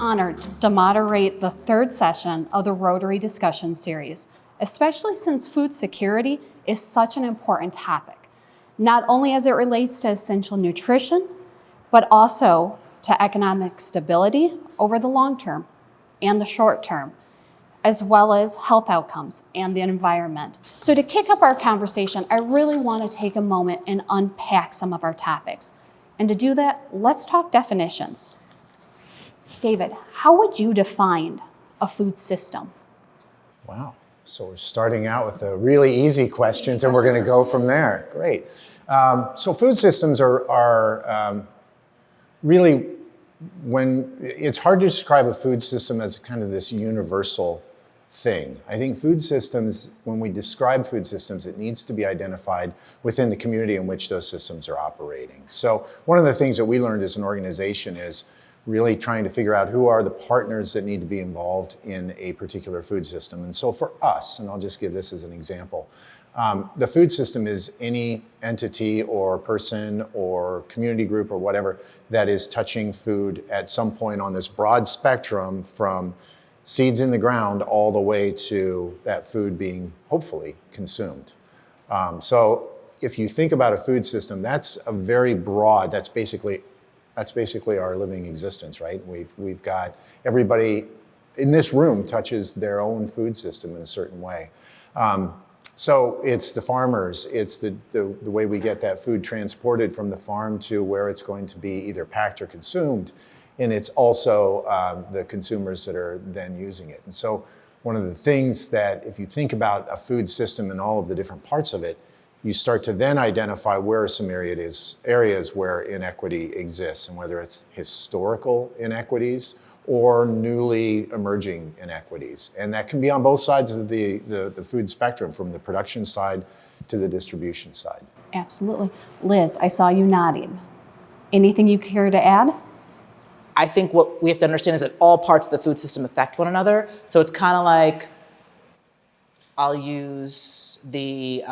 honored to moderate the third session of the Rotary discussion series, especially since food security is such an important topic, not only as it relates to essential nutrition, but also to economic stability over the long term and the short term, as well as health outcomes and the environment. So to kick up our conversation, I really want to take a moment and unpack some of our topics. And to do that, let's talk definitions. David, how would you define a food system? Wow. So we're starting out with the really easy questions and we're going to go from there. Great. So food systems are really, when it's hard to describe a food system as kind of this universal thing. I think food systems, when we describe food systems, it needs to be identified within the community in which those systems are operating. So one of the things that we learned as an organization is really trying to figure out who are the partners that need to be involved in a particular food system. And so for us, and I'll just give this as an example, the food system is any entity or person or community group or whatever that is touching food at some point on this broad spectrum from seeds in the ground all the way to that food being hopefully consumed. So if you think about a food system, that's a very broad, that's basically our living existence, right? We've got everybody in this room touches their own food system in a certain way. So it's the farmers, it's the way we get that food transported from the farm to where it's going to be either packed or consumed. And it's also the consumers that are then using it. And so one of the things that if you think about a food system and all of the different parts of it, you start to then identify where are some areas where inequity exists, and whether it's historical inequities or newly emerging inequities. And that can be on both sides of the food spectrum, from the production side to the distribution side. Absolutely. Liz, I saw you nodding. Anything you care to add? I think what we have to understand is that all parts of the food system affect one another. So it's kind of like, I'll use the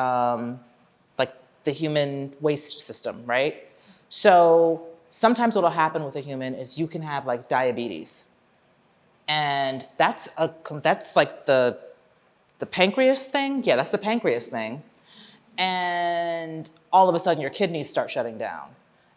human waste system, right? So sometimes what'll happen with a human is you can have like diabetes. And that's like the pancreas thing. Yeah, that's the pancreas thing. And all of a sudden your kidneys start shutting down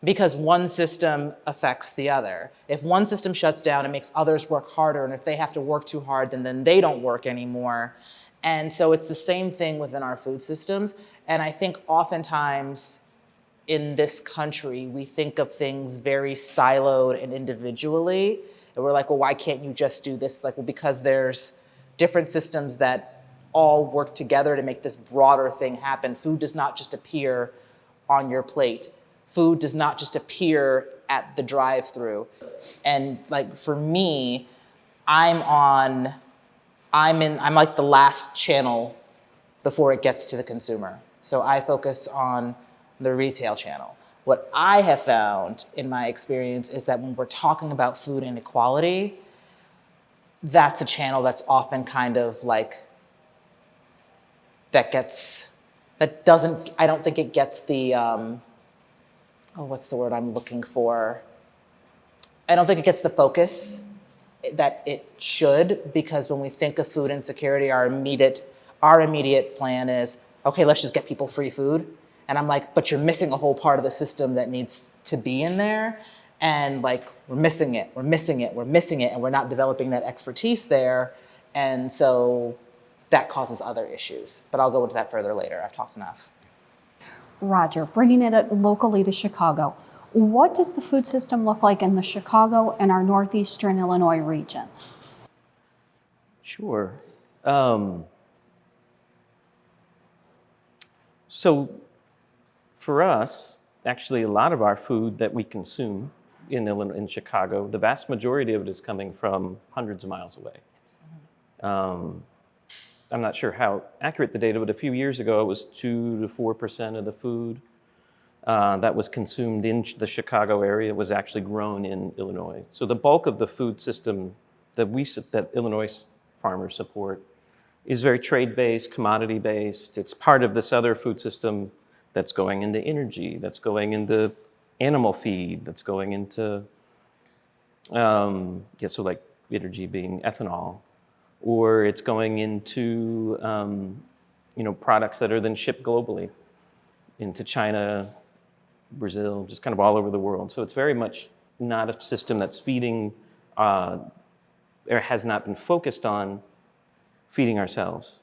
because one system affects the other. If one system shuts down, it makes others work harder. And if they have to work too hard, then they don't work anymore. And so it's the same thing within our food systems. And I think oftentimes in this country, we think of things very siloed and individually. And we're like, well, why can't you just do this? Like, well, because there's different systems that all work together to make this broader thing happen. Food does not just appear on your plate. Food does not just appear at the drive-through. And like for me, I'm like the last channel before it gets to the consumer. So I focus on the retail channel. What I have found in my experience is that when we're talking about food inequality, that's a channel that's often kind of like, I don't think it gets the, what's the word I'm looking for? I don't think it gets the focus that it should, because when we think of food insecurity, our immediate plan is, okay, let's just get people free food. And I'm like, but you're missing a whole part of the system that needs to be in there. And like, we're missing it, and we're not developing that expertise there. And so that causes other issues. But I'll go into that further later. I've talked enough. Rodger, bringing it locally to Chicago, what does the food system look like in the Chicago and our northeastern Illinois region? Sure. So for us, actually a lot of our food that we consume in Chicago, the vast majority of it is coming from hundreds of miles away. I'm not sure how accurate the data, but a few years ago it was 2 to 4% of the food that was consumed in the Chicago area was actually grown in Illinois. So the bulk of the food system that Illinois farmers support is very trade-based, commodity-based. It's part of this other food system that's going into energy, that's going into animal feed, that's going into Yeah, so like energy being ethanol, or it's going into products that are then shipped globally into China, Brazil, just kind of all over the world. So it's very much not a system that's feeding, or has not been focused on feeding ourselves.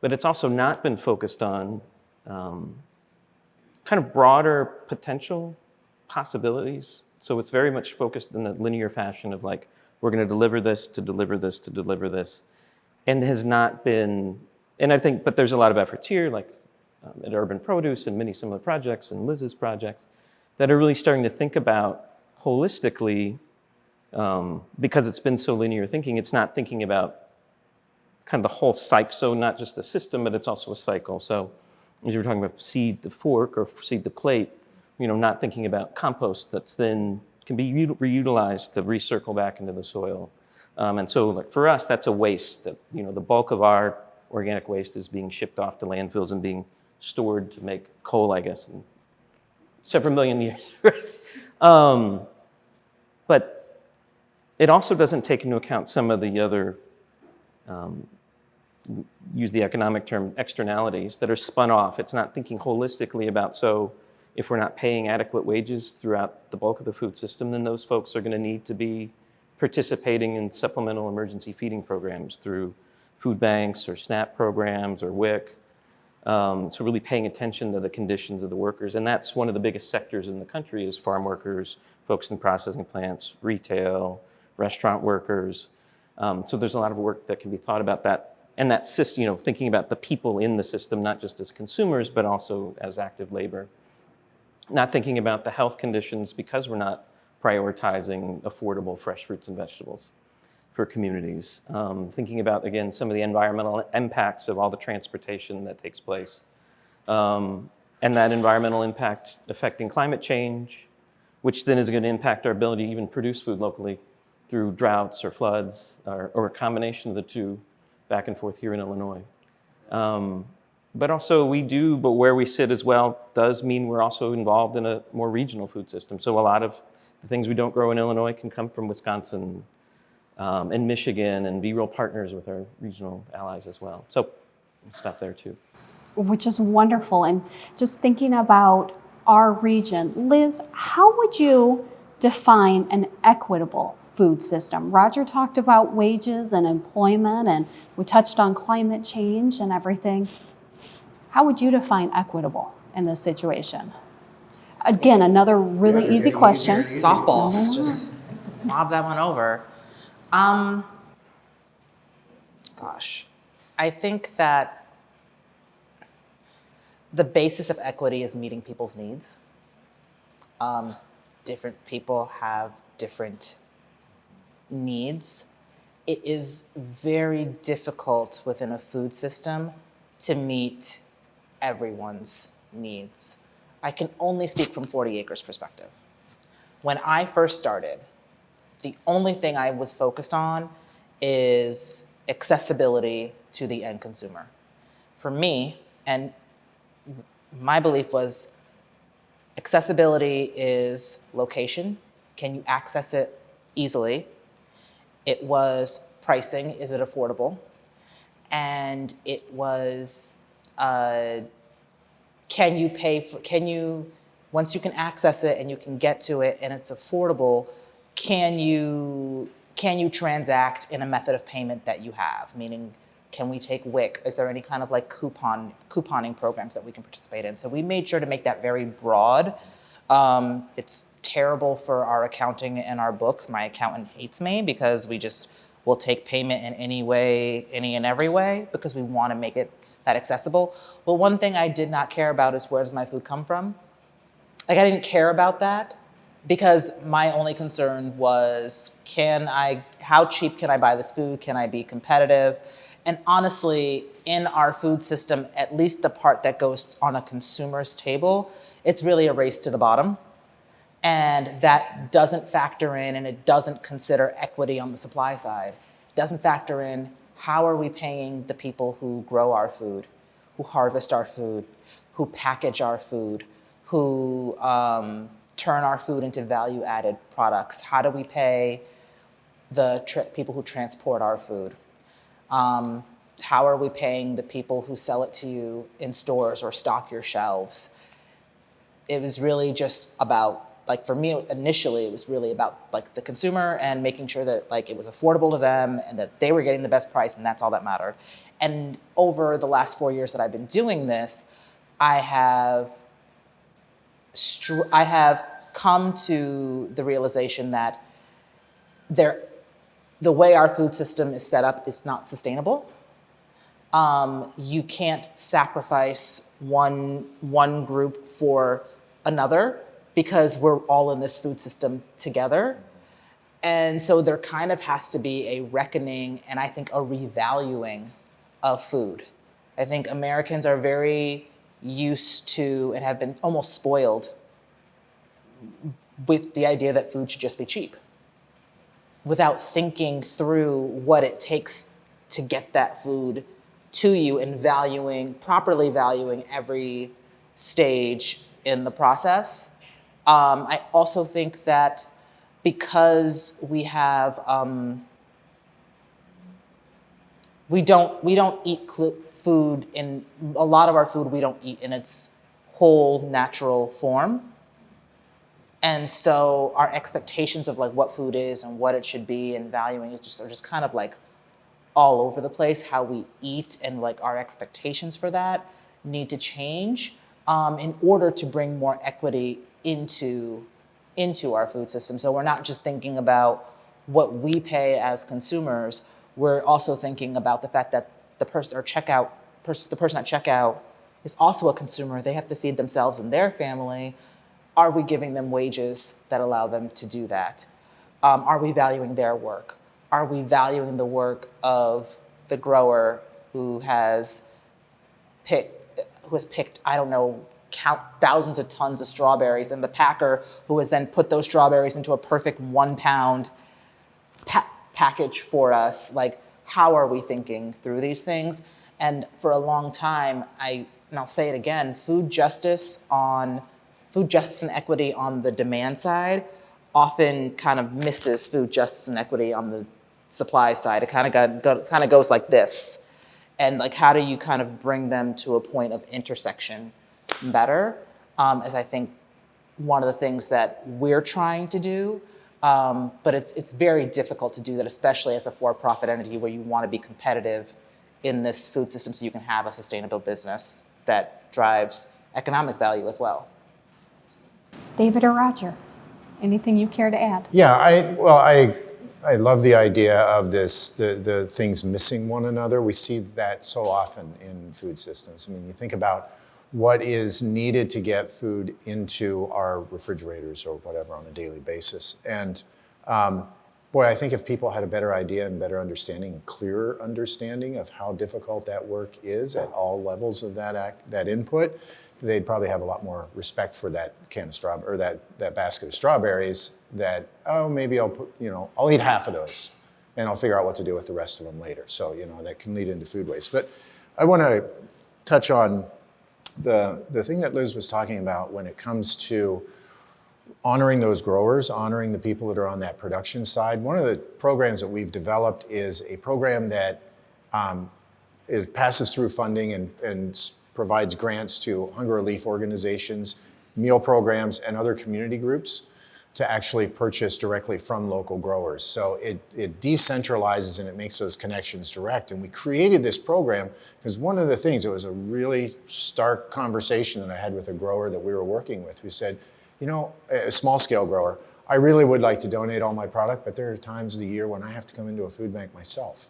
But it's also not been focused on kind of broader potential possibilities. So it's very much focused in the linear fashion of like, we're going to deliver this to deliver this to deliver this, and has not been, and I think, but there's a lot of efforts here, like at Urban Produce and many similar projects and Liz's projects, that are really starting to think about holistically, because it's been so linear thinking, it's not thinking about kind of the whole cycle, so not just the system, but it's also a cycle. So as you were talking about seed to fork or seed to plate, not thinking about compost that's then can be reutilized to recircle back into the soil. And so like for us, that's a waste that, the bulk of our organic waste is being shipped off to landfills and being stored to make coal, I guess, in several million years. But it also doesn't take into account some of the other, use the economic term, externalities that are spun off. It's not thinking holistically about, so if we're not paying adequate wages throughout the bulk of the food system, then those folks are going to need to be participating in supplemental emergency feeding programs through food banks or SNAP programs or WIC. So really paying attention to the conditions of the workers. And that's one of the biggest sectors in the country is farm workers, folks in processing plants, retail, restaurant workers. So there's a lot of work that can be thought about that. And that's thinking about the people in the system, not just as consumers, but also as active labor. Not thinking about the health conditions because we're not prioritizing affordable fresh fruits and vegetables for communities. Thinking about, again, some of the environmental impacts of all the transportation that takes place. And that environmental impact affecting climate change, which then is going to impact our ability to even produce food locally through droughts or floods or a combination of the two back and forth here in Illinois. But also but where we sit as well does mean we're also involved in a more regional food system. So a lot of the things we don't grow in Illinois can come from Wisconsin and Michigan and be real partners with our regional allies as well. So we'll stop there too. Which is wonderful. And just thinking about our region, Liz, how would you define an equitable food system? Rodger talked about wages and employment, and we touched on climate change and everything. How would you define equitable in this situation? Again, another really easy question. Softballs, just lob that one over. Gosh, I think that the basis of equity is meeting people's needs. Different people have different needs. It is very difficult within a food system to meet everyone's needs. I can only speak from 40 Acres perspective. When I first started, the only thing I was focused on is accessibility to the end consumer. For me, and my belief was accessibility is location. Can you access it easily? It was pricing, is it affordable? And it was, once you can access it and you can get to it and it's affordable, can you transact in a method of payment that you have? Meaning, can we take WIC? Is there any kind of like couponing programs that we can participate in? So we made sure to make that very broad. It's terrible for our accounting and our books. My accountant hates me because we just will take payment in any way, any and every way, because we want to make it that accessible. Well, one thing I did not care about is where does my food come from? Like I didn't care about that because my only concern was how cheap can I buy this food? Can I be competitive? And honestly, in our food system, at least the part that goes on a consumer's table, it's really a race to the bottom. And that doesn't factor in, and it doesn't consider equity on the supply side. It doesn't factor in how are we paying the people who grow our food, who harvest our food, who package our food, who turn our food into value-added products. How do we pay the people who transport our food? How are we paying the people who sell it to you in stores or stock your shelves? It was really just about, like, for me initially, it was really about like the consumer and making sure that like it was affordable to them and that they were getting the best price, and that's all that mattered. And over the last 4 years that I've been doing this, I have come to the realization that the way our food system is set up is not sustainable. You can't sacrifice one group for another because we're all in this food system together. And so there kind of has to be a reckoning and I think a revaluing of food. I think Americans are very used to and have been almost spoiled with the idea that food should just be cheap, without thinking through what it takes to get that food to you and properly valuing every stage in the process. I also think that because we have, we don't eat food in, a lot of our food we don't eat in its whole natural form. And so our expectations of like what food is and what it should be and valuing it are just kind of like all over the place. How we eat and like our expectations for that need to change in order to bring more equity into our food system. So we're not just thinking about what we pay as consumers, we're also thinking about the fact that the person at checkout is also a consumer. They have to feed themselves and their family. Are we giving them wages that allow them to do that? Are we valuing their work? Are we valuing the work of the grower who has picked, I don't know, count thousands of tons of strawberries, and the packer who has then put those strawberries into a perfect 1 pound package for us? Like, how are we thinking through these things? And for a long time, and I'll say it again, food justice and equity on the demand side often kind of misses food justice and equity on the supply side. It kind of goes like this. And like, how do you kind of bring them to a point of intersection better? As I think one of the things that we're trying to do, but it's very difficult to do that, especially as a for-profit entity where you want to be competitive in this food system so you can have a sustainable business that drives economic value as well. David or Rodger, anything you care to add? Yeah, I love the idea of this, the things missing one another. We see that so often in food systems. I mean, you think about what is needed to get food into our refrigerators or whatever on a daily basis. And boy, I think if people had a better idea and better understanding, and clearer understanding of how difficult that work is at all levels of that input, they'd probably have a lot more respect for that can of strawberry, or that basket of strawberries that, oh, maybe I'll eat half of those and I'll figure out what to do with the rest of them later. So, that can lead into food waste. But I want to touch on the thing that Liz was talking about when it comes to honoring those growers, honoring the people that are on that production side. One of the programs that we've developed is a program that passes through funding and provides grants to hunger relief organizations, meal programs, and other community groups to actually purchase directly from local growers. So it decentralizes and it makes those connections direct. And we created this program because one of the things, it was a really stark conversation that I had with a grower that we were working with who said, a small scale grower, I really would like to donate all my product, but there are times of the year when I have to come into a food bank myself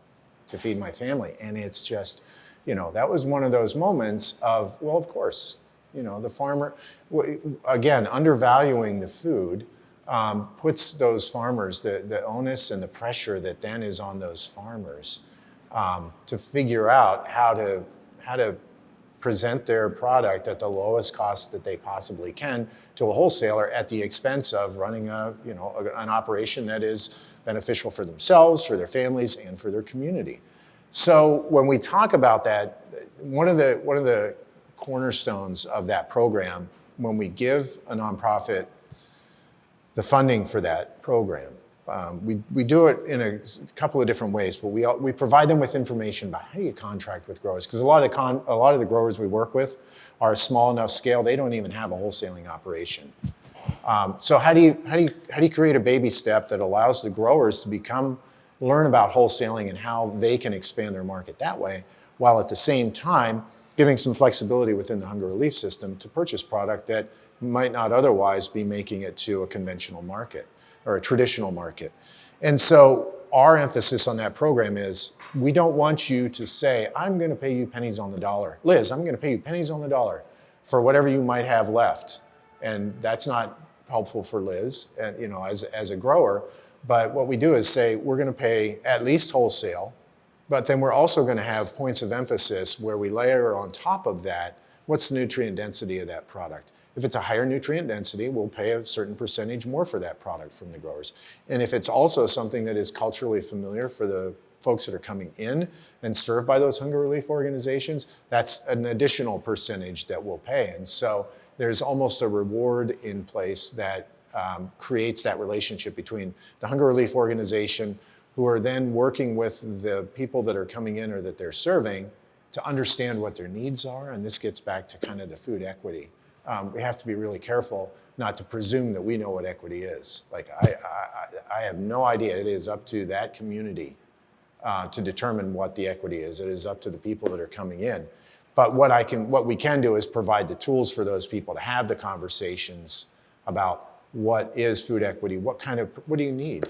to feed my family. And it's just, that was one of those moments of, well, of course, the farmer, again, undervaluing the food puts those farmers, the onus and the pressure that then is on those farmers to figure out how to present their product at the lowest cost that they possibly can to a wholesaler at the expense of running an operation that is beneficial for themselves, for their families, and for their community. So when we talk about that, one of the cornerstones of that program, when we give a nonprofit the funding for that program, We do it in a couple of different ways, but we provide them with information about how do you contract with growers, because a lot of the growers we work with are a small enough scale they don't even have a wholesaling operation. So how do you create a baby step that allows the growers to learn about wholesaling and how they can expand their market that way, while at the same time giving some flexibility within the hunger relief system to purchase product that might not otherwise be making it to a conventional market or a traditional market. And so our emphasis on that program is we don't want you to say, I'm going to pay you pennies on the dollar. Liz, I'm going to pay you pennies on the dollar for whatever you might have left. And that's not helpful for Liz, as a grower. But what we do is say we're going to pay at least wholesale, but then we're also going to have points of emphasis where we layer on top of that, what's the nutrient density of that product? If it's a higher nutrient density, we'll pay a certain percentage more for that product from the growers. And if it's also something that is culturally familiar for the folks that are coming in and served by those hunger relief organizations, that's an additional percentage that we'll pay. And so there's almost a reward in place that creates that relationship between the hunger relief organization, who are then working with the people that are coming in or that they're serving to understand what their needs are. And this gets back to kind of the food equity. We have to be really careful not to presume that we know what equity is. Like I have no idea. It is up to that community to determine what the equity is. It is up to the people that are coming in. But what we can do is provide the tools for those people to have the conversations about what is food equity, what do you need?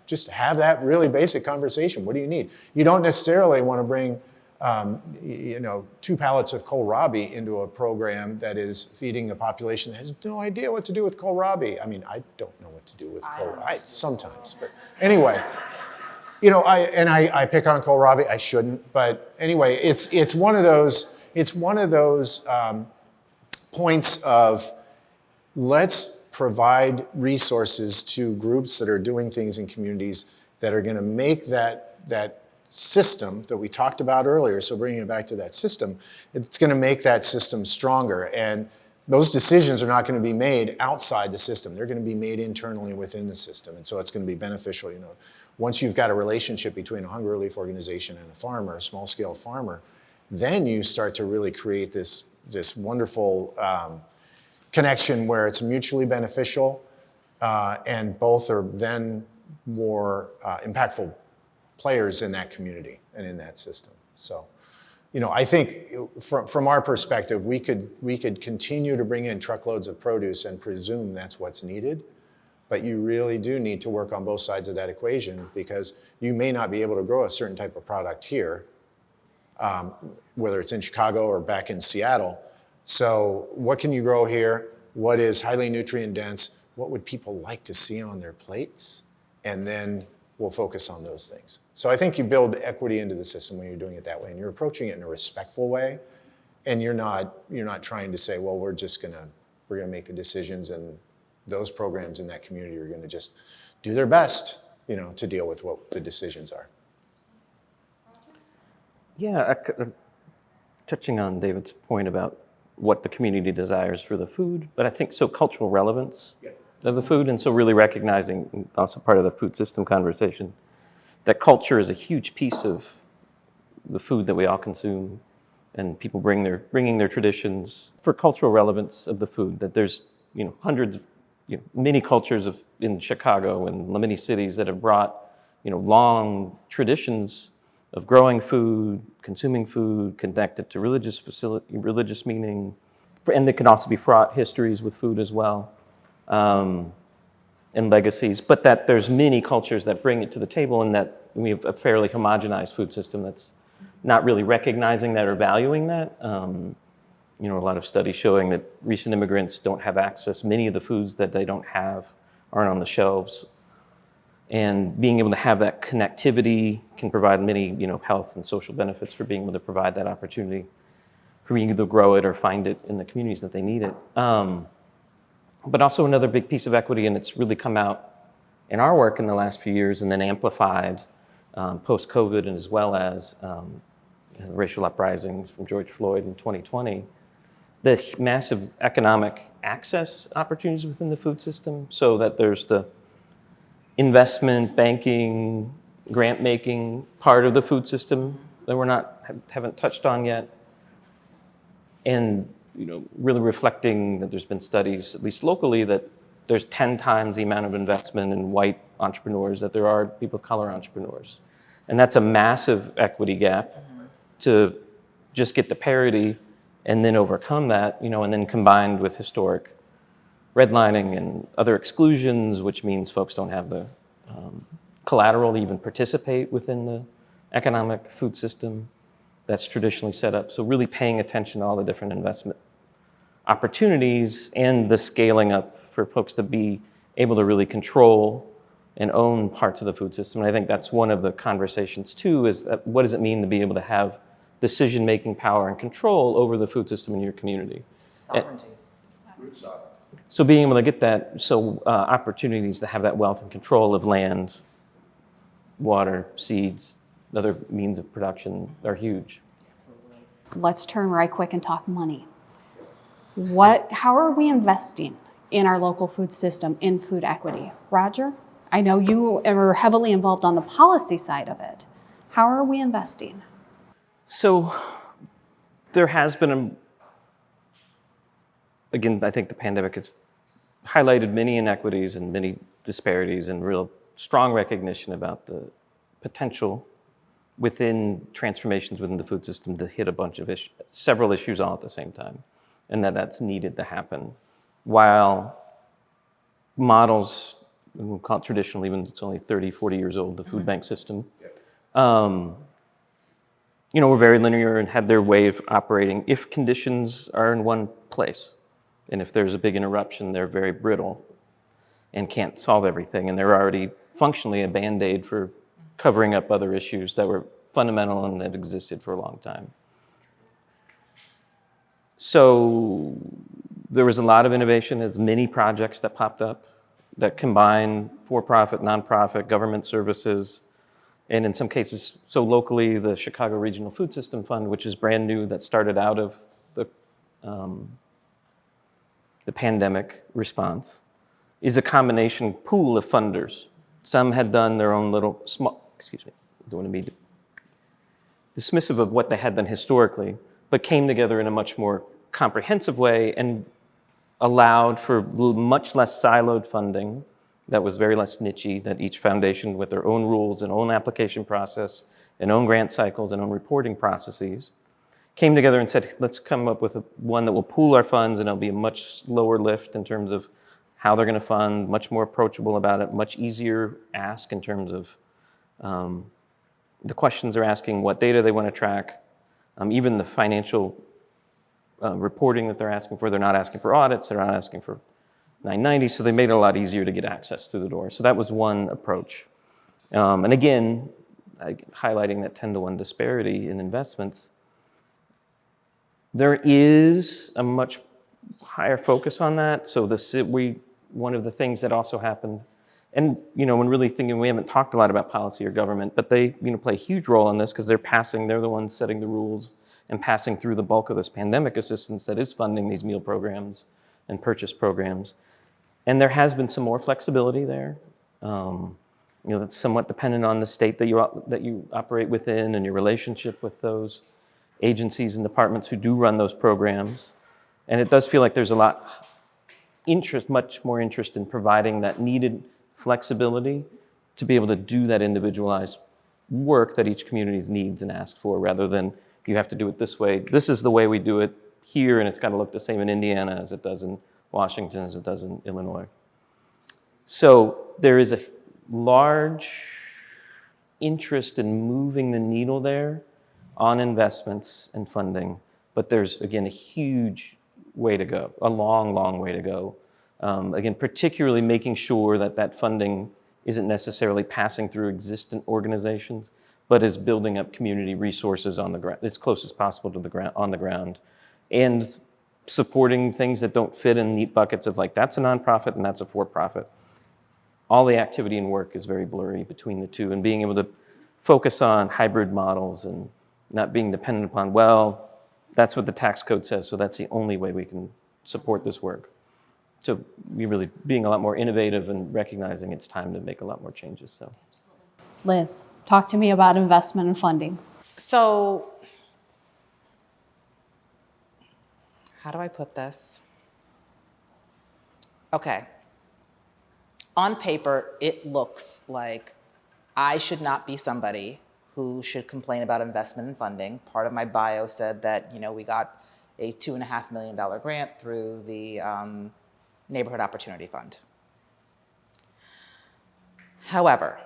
Just to have that really basic conversation. What do you need? You don't necessarily want to bring 2 pallets of kohlrabi into a program that is feeding a population that has no idea what to do with kohlrabi. I mean, I don't know what to do with kohlrabi sometimes, but anyway, I pick on kohlrabi. I shouldn't, but anyway, it's one of those points of let's provide resources to groups that are doing things in communities that are going to make that system that we talked about earlier, so bringing it back to that system, it's going to make that system stronger. And those decisions are not going to be made outside the system. They're going to be made internally within the system. And so it's going to be beneficial. Once you've got a relationship between a hunger relief organization and a farmer, a small-scale farmer, then you start to really create this wonderful connection where it's mutually beneficial and both are then more impactful players in that community and in that system. So, I think from our perspective, we could continue to bring in truckloads of produce and presume that's what's needed, but you really do need to work on both sides of that equation, because you may not be able to grow a certain type of product here, whether it's in Chicago or back in Seattle. So what can you grow here? What is highly nutrient dense? What would people like to see on their plates? And then we'll focus on those things. So I think you build equity into the system when you're doing it that way, and you're approaching it in a respectful way, and you're not trying to say, well, we're gonna make the decisions, and those programs in that community are gonna just do their best, to deal with what the decisions are. Yeah, touching on David's point about what the community desires for the food, but I think cultural relevance of the food, and so really recognizing, also part of the food system conversation, that culture is a huge piece of the food that we all consume, and people bringing their traditions for cultural relevance of the food. That there's hundreds of many cultures in Chicago and many cities that have brought long traditions of growing food, consuming food, connected to religious meaning, and they can also be fraught histories with food as well, and legacies. But that there's many cultures that bring it to the table, and that we have a fairly homogenized food system that's not really recognizing that or valuing that. A lot of studies showing that recent immigrants don't have access. Many of the foods that they don't have aren't on the shelves. And being able to have that connectivity can provide many, health and social benefits for being able to provide that opportunity for being able to grow it or find it in the communities that they need it. But also another big piece of equity, and it's really come out in our work in the last few years and then amplified post-COVID, and as well as racial uprisings from George Floyd in 2020, the massive economic access opportunities within the food system, so that there's the investment, banking, grant making part of the food system that haven't touched on yet. And really reflecting that there's been studies, at least locally, that there's 10 times the amount of investment in white entrepreneurs that there are people of color entrepreneurs. And that's a massive equity gap to just get to parity and then overcome that, and then combined with historic redlining and other exclusions, which means folks don't have the collateral to even participate within the economic food system that's traditionally set up. So really paying attention to all the different investment opportunities and the scaling up for folks to be able to really control and own parts of the food system. And I think that's one of the conversations too, is that what does it mean to be able to have decision-making power and control over the food system in your community? Sovereignty. So being able to get that, opportunities to have that wealth and control of land, water, seeds, other means of production are huge. Absolutely. Let's turn right quick and talk money. How are we investing in our local food system in food equity? Rodger, I know you are heavily involved on the policy side of it. How are we investing? So there has been again, I think the pandemic has highlighted many inequities and many disparities and real strong recognition about the potential within transformations within the food system to hit a bunch of several issues all at the same time, and that's needed to happen. While models, we'll call it traditional, even if it's only 30, 40 years old, the food bank system, were very linear and had their way of operating if conditions are in one place. And if there's a big interruption, they're very brittle and can't solve everything. And they're already functionally a Band-Aid for covering up other issues that were fundamental and have existed for a long time. So there was a lot of innovation. There's many projects that popped up that combine for-profit, nonprofit, government services, and in some cases, so locally, the Chicago Regional Food System Fund, which is brand new, that started out of the pandemic response, is a combination pool of funders. Some had done their own little don't want to be dismissive of what they had done historically, but came together in a much more comprehensive way and allowed for much less siloed funding that was very less niche-y, that each foundation with their own rules and own application process and own grant cycles and own reporting processes came together and said, let's come up with one that will pool our funds, and it'll be a much lower lift in terms of how they're going to fund, much more approachable about it, much easier ask in terms of the questions they're asking, what data they want to track, even the financial reporting that they're asking for. They're not asking for audits, they're not asking for 990, so they made it a lot easier to get access through the door. So that was one approach. And again, highlighting that 10-to-1 disparity in investments, there is a much higher focus on that. So one of the things that also happened, and when really thinking, we haven't talked a lot about policy or government, but they play a huge role in this because they're the ones setting the rules and passing through the bulk of this pandemic assistance that is funding these meal programs and purchase programs. And there has been some more flexibility there. That's somewhat dependent on the state that you operate within and your relationship with those agencies and departments who do run those programs. And it does feel like there's much more interest in providing that needed flexibility to be able to do that individualized work that each community needs and asks for, rather than you have to do it this way. This is the way we do it here, and it's got to look the same in Indiana as it does in Washington, as it does in Illinois. So there is a large interest in moving the needle there on investments and funding, but there's, again, a huge way to go, a long, long way to go. Again, particularly making sure that funding isn't necessarily passing through existent organizations, but is building up community resources on the ground, as close as possible to the ground, on the ground, and supporting things that don't fit in neat buckets of that's a nonprofit and that's a for-profit. All the activity and work is very blurry between the two, and being able to focus on hybrid models and not being dependent upon, that's what the tax code says, so that's the only way we can support this work. So we're really being a lot more innovative and recognizing it's time to make a lot more changes. So, Liz, talk to me about investment and funding. So, how do I put this? Okay. On paper, it looks like I should not be somebody who should complain about investment and funding. Part of my bio said that, we got a $2.5 million grant through the Neighborhood Opportunity Fund. However,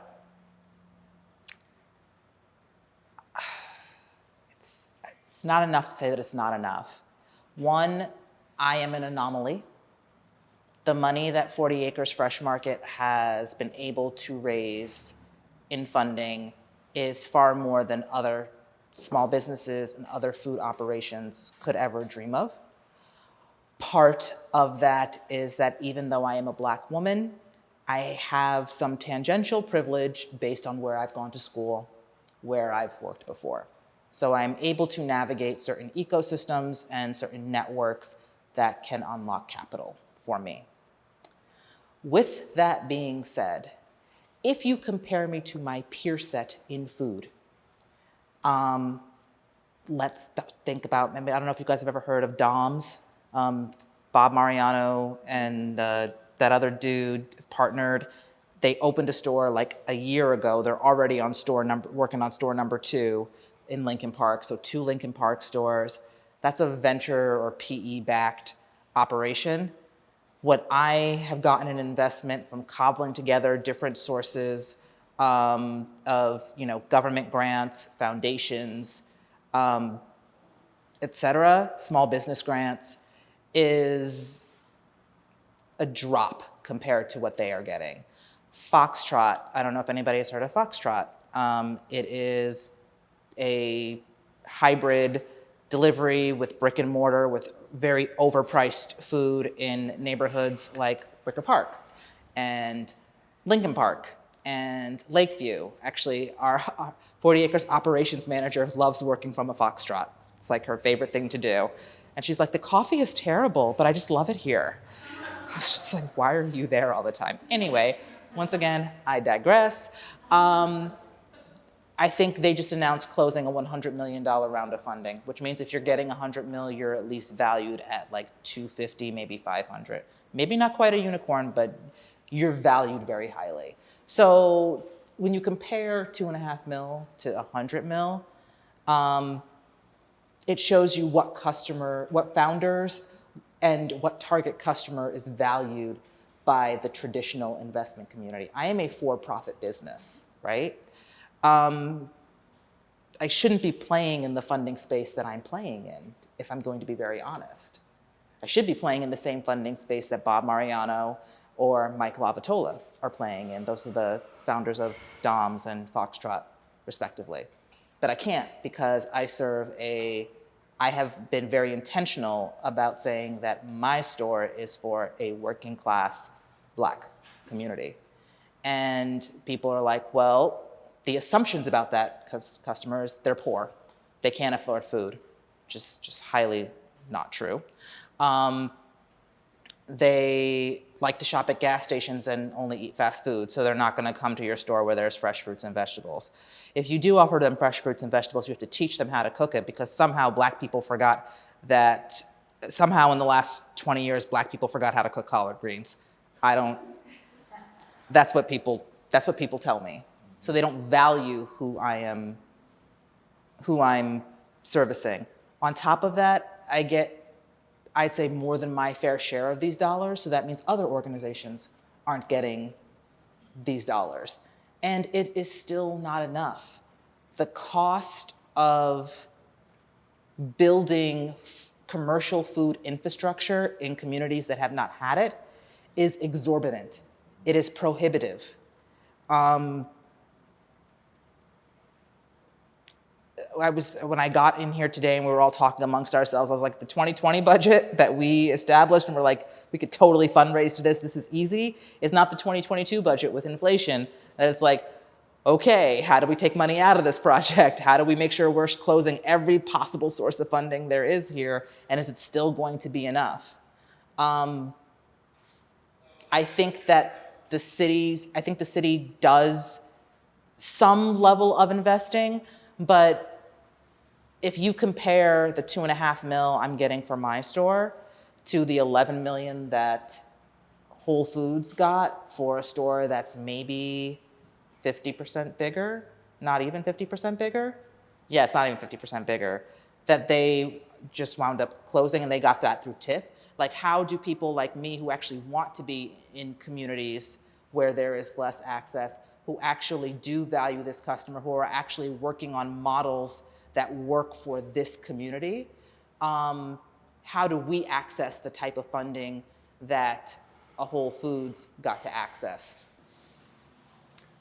it's not enough to say that it's not enough. One, I am an anomaly. The money that 40 Acres Fresh Market has been able to raise in funding is far more than other small businesses and other food operations could ever dream of. Part of that is that even though I am a Black woman, I have some tangential privilege based on where I've gone to school, where I've worked before. So I'm able to navigate certain ecosystems and certain networks that can unlock capital for me. With that being said, if you compare me to my peer set in food, let's think about, I don't know if you guys have ever heard of DOMS, Bob Mariano and that other dude partnered. They opened a store like a year ago. They're already on working on store number 2 in Lincoln Park. So 2 Lincoln Park stores. That's a venture or PE-backed operation. What I have gotten an investment from cobbling together different sources of government grants, foundations, et cetera, small business grants, is a drop compared to what they are getting. Foxtrot, I don't know if anybody has heard of Foxtrot. It is a hybrid delivery with brick and mortar with very overpriced food in neighborhoods like Wicker Park and Lincoln Park and Lakeview. Actually, our 40 Acres operations manager loves working from a Foxtrot. It's like her favorite thing to do. And she's like, the coffee is terrible, but I just love it here. I was just like, why are you there all the time? Anyway, once again, I digress. I think they just announced closing a $100 million round of funding, which means if you're getting $100 million, you're at least valued at like 250, maybe 500. Maybe not quite a unicorn, but you're valued very highly. So when you compare $2.5 million to $100 million, it shows you what founders and what target customer is valued by the traditional investment community. I am a for-profit business, right? I shouldn't be playing in the funding space that I'm playing in, if I'm going to be very honest. I should be playing in the same funding space that Bob Mariano or Mike Lavatola are playing in. Those are the founders of DOMS and Foxtrot, respectively. But I can't because I have been very intentional about saying that my store is for a working class Black community. And people are like, well, the assumptions about that customers, they're poor. They can't afford food, just highly not true. They like to shop at gas stations and only eat fast food, so they're not gonna come to your store where there's fresh fruits and vegetables. If you do offer them fresh fruits and vegetables, you have to teach them how to cook it because somehow Black people forgot that, somehow in the last 20 years, Black people forgot how to cook collard greens. That's what people tell me. So they don't value who I'm servicing. On top of that, I get, I'd say, more than my fair share of these dollars, so that means other organizations aren't getting these dollars. And it is still not enough. The cost of building commercial food infrastructure in communities that have not had it is exorbitant. It is prohibitive. When I got in here today and we were all talking amongst ourselves, I was like, the 2020 budget that we established and we're like, we could totally fundraise to this is easy, is not the 2022 budget with inflation. That it's like, okay, how do we take money out of this project? How do we make sure we're closing every possible source of funding there is here? And is it still going to be enough? I think the city does some level of investing, but if you compare the 2.5 mil I'm getting for my store to the 11 million that Whole Foods got for a store that's maybe 50% bigger, not even 50% bigger. Yeah, it's not even 50% bigger, that they just wound up closing, and they got that through TIF. Like, how do people like me who actually want to be in communities where there is less access, who actually do value this customer, who are actually working on models that work for this community, how do we access the type of funding that a Whole Foods got to access?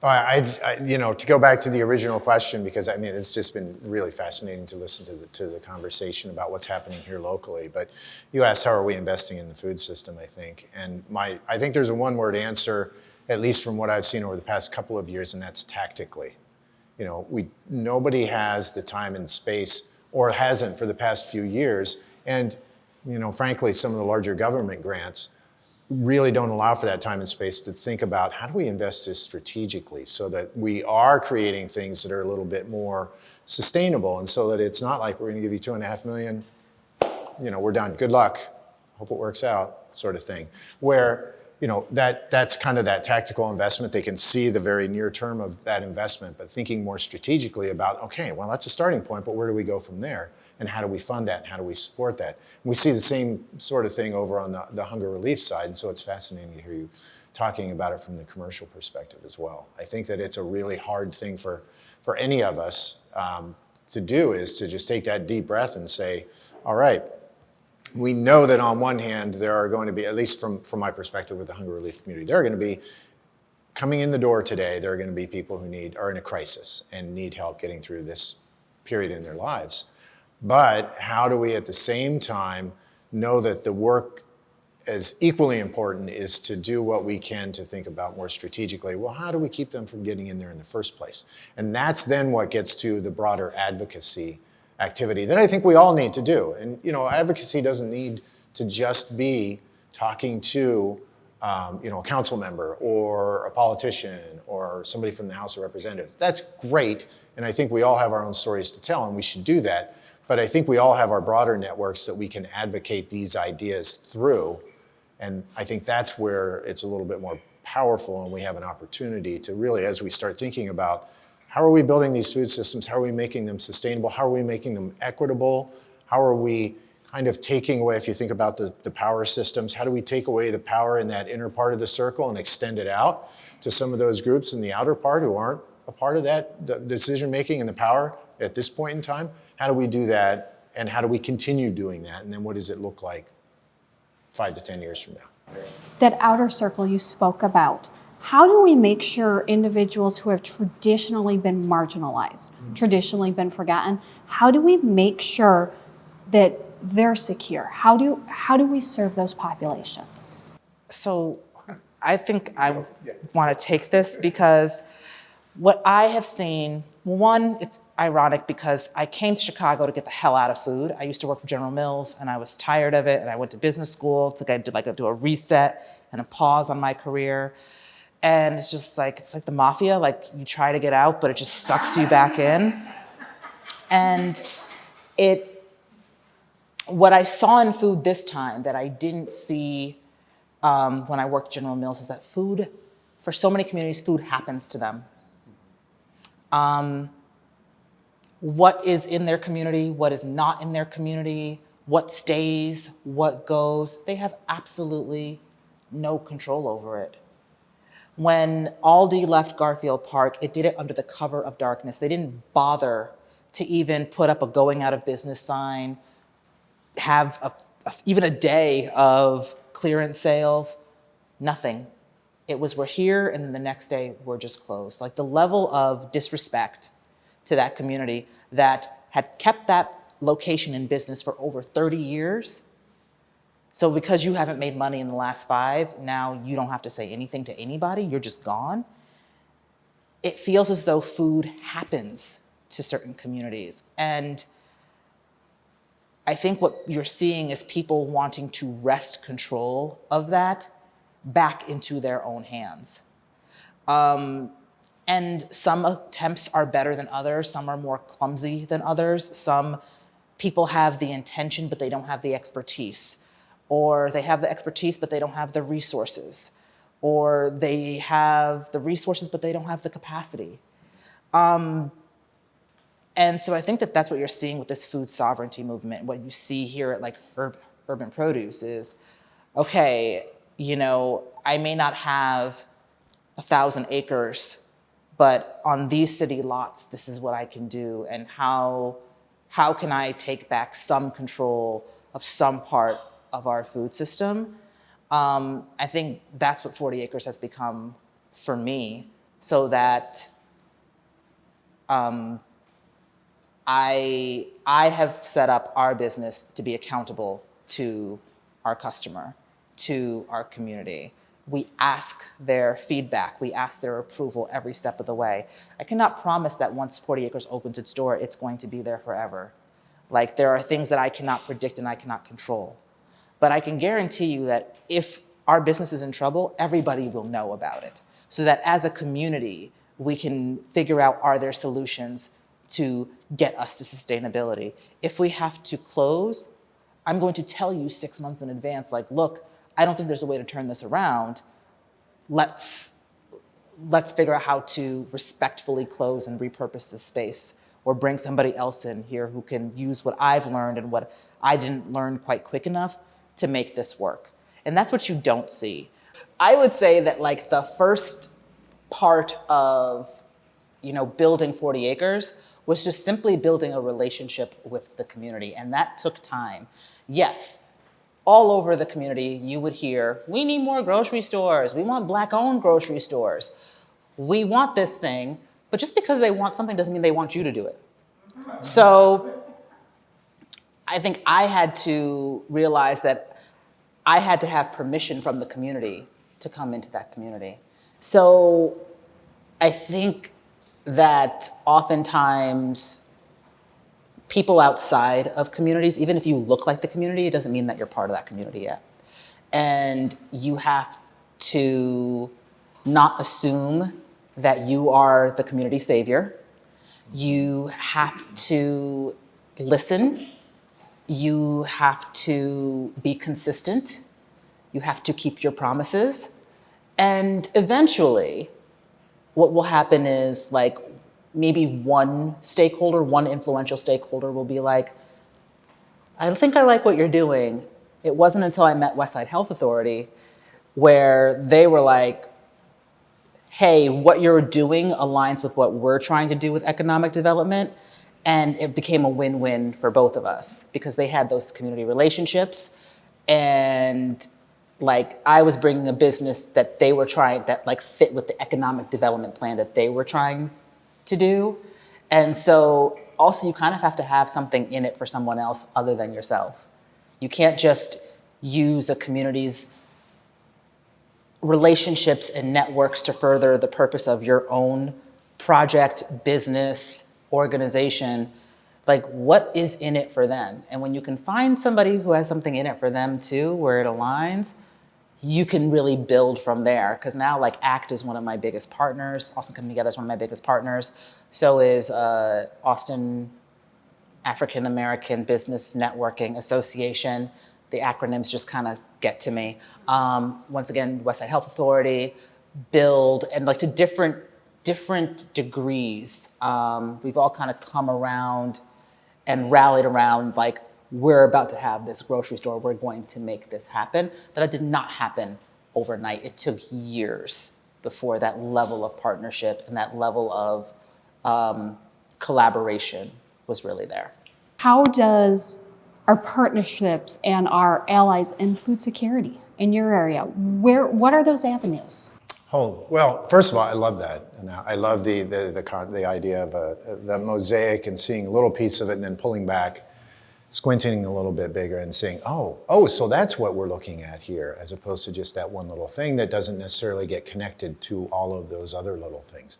To go back to the original question, because I mean, it's just been really fascinating to listen to the conversation about what's happening here locally. But you asked, how are we investing in the food system, I think. And I think there's a one-word answer, at least from what I've seen over the past couple of years, and that's tactically. Nobody has the time and space, or hasn't for the past few years. And, frankly, some of the larger government grants really don't allow for that time and space to think about how do we invest this strategically so that we are creating things that are a little bit more sustainable, and so that it's not like we're going to give you 2.5 million, we're done, good luck, hope it works out, sort of thing. Where, that's kind of that tactical investment. They can see the very near term of that investment, but thinking more strategically about, okay, well, that's a starting point, but where do we go from there? And how do we fund that? And how do we support that? And we see the same sort of thing over on the hunger relief side, and so it's fascinating to hear you talking about it from the commercial perspective as well. I think that it's a really hard thing for any of us to do, is to just take that deep breath and say, all right, we know that on one hand, there are going to be, at least from my perspective with the hunger relief community, there are going to be, coming in the door today, there are going to be people who are in a crisis and need help getting through this period in their lives. But how do we at the same time know that the work as equally important is to do what we can to think about more strategically, well, how do we keep them from getting in there in the first place? And that's then what gets to the broader advocacy activity that I think we all need to do. And advocacy doesn't need to just be talking to a council member or a politician or somebody from the House of Representatives. That's great, and I think we all have our own stories to tell, and we should do that. But I think we all have our broader networks that we can advocate these ideas through, and I think that's where it's a little bit more powerful, and we have an opportunity to really, as we start thinking about how are we building these food systems, how are we making them sustainable, how are we making them equitable, how are we kind of taking away, if you think about the power systems, how do we take away the power in that inner part of the circle and extend it out to some of those groups in the outer part who aren't a part of that, the decision making and the power at this point in time? How do we do that, and how do we continue doing that? And then what does it look like 5 to 10 years from now? That outer circle you spoke about, how do we make sure individuals who have traditionally been marginalized, traditionally been forgotten, how do we make sure that they're secure? How do we serve those populations? So I think I want to take this because what I have seen, one, it's ironic because I came to Chicago to get the hell out of food. I used to work for General Mills, and I was tired of it, and I went to business school. I think I did do a reset and a pause on my career. And it's just like, it's like the mafia, like you try to get out, but it just sucks you back in. And what I saw in food this time that I didn't see when I worked at General Mills is that food, for so many communities, food happens to them. What is in their community, what is not in their community, what stays, what goes, they have absolutely no control over it. When Aldi left Garfield Park, it did it under the cover of darkness. They didn't bother to even put up a going out of business sign, have even a day of clearance sales, nothing. It was, we're here, and then the next day we're just closed. Like the level of disrespect to that community that had kept that location in business for over 30 years. So because you haven't made money in the last 5, now you don't have to say anything to anybody, you're just gone. It feels as though food happens to certain communities. And I think what you're seeing is people wanting to wrest control of that back into their own hands. And some attempts are better than others. Some are more clumsy than others. Some people have the intention, but they don't have the expertise. Or they have the expertise, but they don't have the resources. Or they have the resources, but they don't have the capacity. And so I think that that's what you're seeing with this food sovereignty movement. What you see here at like Urban Produce is, okay, you know, I may not have 1,000 acres, but on these city lots, this is what I can do, and how can I take back some control of some part of our food system? I think that's what 40 acres has become for me, so that I have set up our business to be accountable to our customer, to our community. We ask their feedback, we ask their approval every step of the way. I cannot promise that once 40 Acres opens its door, it's going to be there forever. Like, there are things that I cannot predict and I cannot control. But I can guarantee you that if our business is in trouble, everybody will know about it. So that as a community, we can figure out, are there solutions to get us to sustainability? If we have to close, I'm going to tell you 6 months in advance, like, look, I don't think there's a way to turn this around. Let's figure out how to respectfully close and repurpose this space, or bring somebody else in here who can use what I've learned and what I didn't learn quite quick enough to make this work. And that's what you don't see. I would say that, like, the first part of, you know, building 40 Acres was just simply building a relationship with the community, and that took time. Yes, all over the community, you would hear, we need more grocery stores. We want Black-owned grocery stores. We want this thing, but just because they want something doesn't mean they want you to do it. So I think I had to realize that I had to have permission from the community to come into that community. So I think that oftentimes people outside of communities, even if you look like the community, it doesn't mean that you're part of that community yet. And you have to not assume that you are the community savior. You have to listen. You have to be consistent. You have to keep your promises. And eventually, what will happen is, like, maybe one stakeholder, one influential stakeholder will be like, I think I like what you're doing. It wasn't until I met Westside Health Authority where they were like, hey, what you're doing aligns with what we're trying to do with economic development. And it became a win-win for both of us, because they had those community relationships, and, like, I was bringing a business that they were trying, that, like, fit with the economic development plan that they were trying to do. And so also, you kind of have to have something in it for someone else other than yourself. You can't just use a community's relationships and networks to further the purpose of your own project, business, organization. Like, what is in it for them? And when you can find somebody who has something in it for them too, where it aligns, you can really build from there. Because now, like, ACT is one of my biggest partners. Austin Coming Together is one of my biggest partners. So is Austin African American Business Networking Association. The acronyms just kind of get to me. Once again, Westside Health Authority, Build, and, like, to different degrees. We've all kind of come around and rallied around, like, we're about to have this grocery store, we're going to make this happen. But that did not happen overnight. It took years before that level of partnership and that level of collaboration was really there. How does our partnerships and our allies in food security in your area, what are those avenues? Oh, well, first of all, I love that. And I love the idea of the mosaic and seeing a little piece of it and then pulling back, squinting a little bit bigger and saying, oh, so that's what we're looking at here, as opposed to just that one little thing that doesn't necessarily get connected to all of those other little things.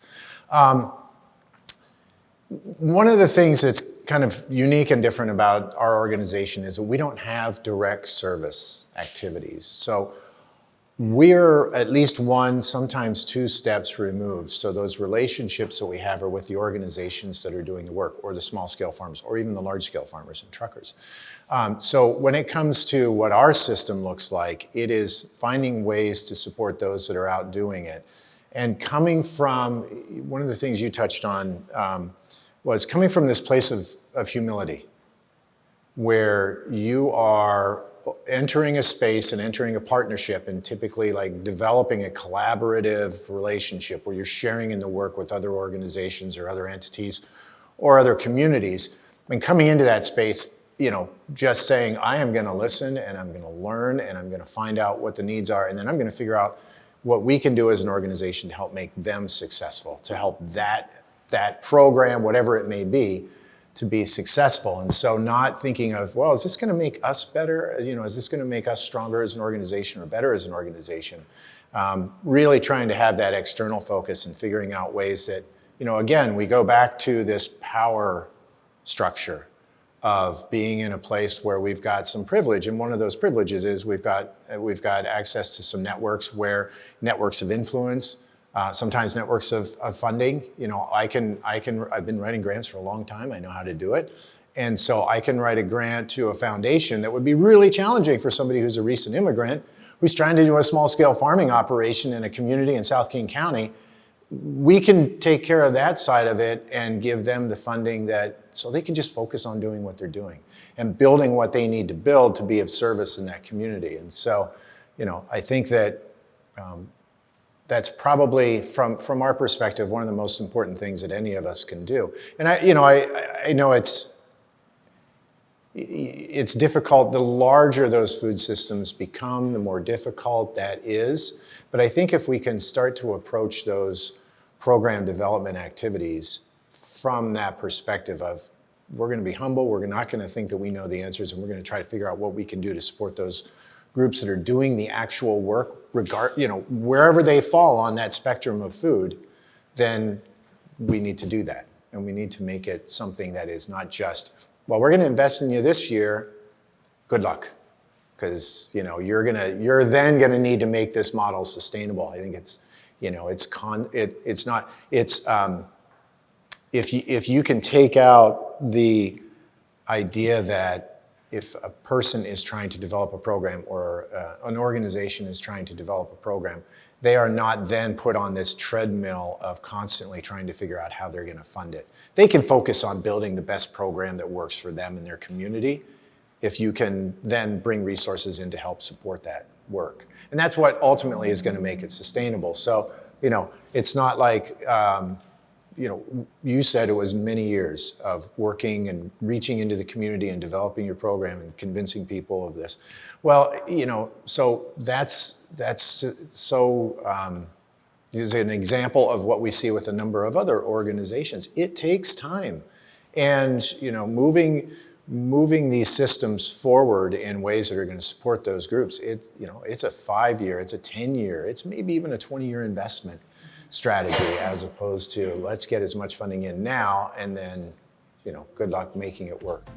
One of the things that's kind of unique and different about our organization is that we don't have direct service activities. So we're at least one, sometimes two steps removed. So those relationships that we have are with the organizations that are doing the work, or the small scale farmers, or even the large scale farmers and truckers. So when it comes to what our system looks like, it is finding ways to support those that are out doing it. And coming from, one of the things you touched on was coming from this place of humility, where you are entering a space and entering a partnership, and typically like developing a collaborative relationship where you're sharing in the work with other organizations or other entities or other communities. And coming into that space, just saying, I am going to listen, and I'm going to learn, and I'm going to find out what the needs are, and then I'm going to figure out what we can do as an organization to help make them successful, to help that program, whatever it may be, to be successful. And so not thinking of, well, is this going to make us better? Is this going to make us stronger as an organization or better as an organization? Really trying to have that external focus and figuring out ways that, again, we go back to this power structure of being in a place where we've got some privilege. And one of those privileges is we've got access to some networks of influence, sometimes networks of funding. I've been writing grants for a long time. I know how to do it. And so I can write a grant to a foundation that would be really challenging for somebody who's a recent immigrant, who's trying to do a small scale farming operation in a community in South King County. We can take care of that side of it and give them the funding so they can just focus on doing what they're doing and building what they need to build to be of service in that community. And so, I think that that's probably, from our perspective, one of the most important things that any of us can do. And I know it's difficult. The larger those food systems become, the more difficult that is. But I think if we can start to approach those program development activities from that perspective of, we're going to be humble, we're not going to think that we know the answers, and we're going to try to figure out what we can do to support those groups that are doing the actual work, wherever they fall on that spectrum of food, then we need to do that. And we need to make it something that is not just, well, we're going to invest in you this year, good luck. Because you're then going to need to make this model sustainable. I think if you can take out the idea that if a person is trying to develop a program, or an organization is trying to develop a program, they are not then put on this treadmill of constantly trying to figure out how they're going to fund it. They can focus on building the best program that works for them and their community, if you can then bring resources in to help support that work. And that's what ultimately is going to make it sustainable. So, it's not like, you said it was many years of working and reaching into the community and developing your program and convincing people of this. Well, so this is an example of what we see with a number of other organizations. It takes time. And, moving these systems forward in ways that are going to support those groups, it's a 5-year, it's a 10-year, it's maybe even a 20-year investment strategy, as opposed to let's get as much funding in now and then, good luck making it work.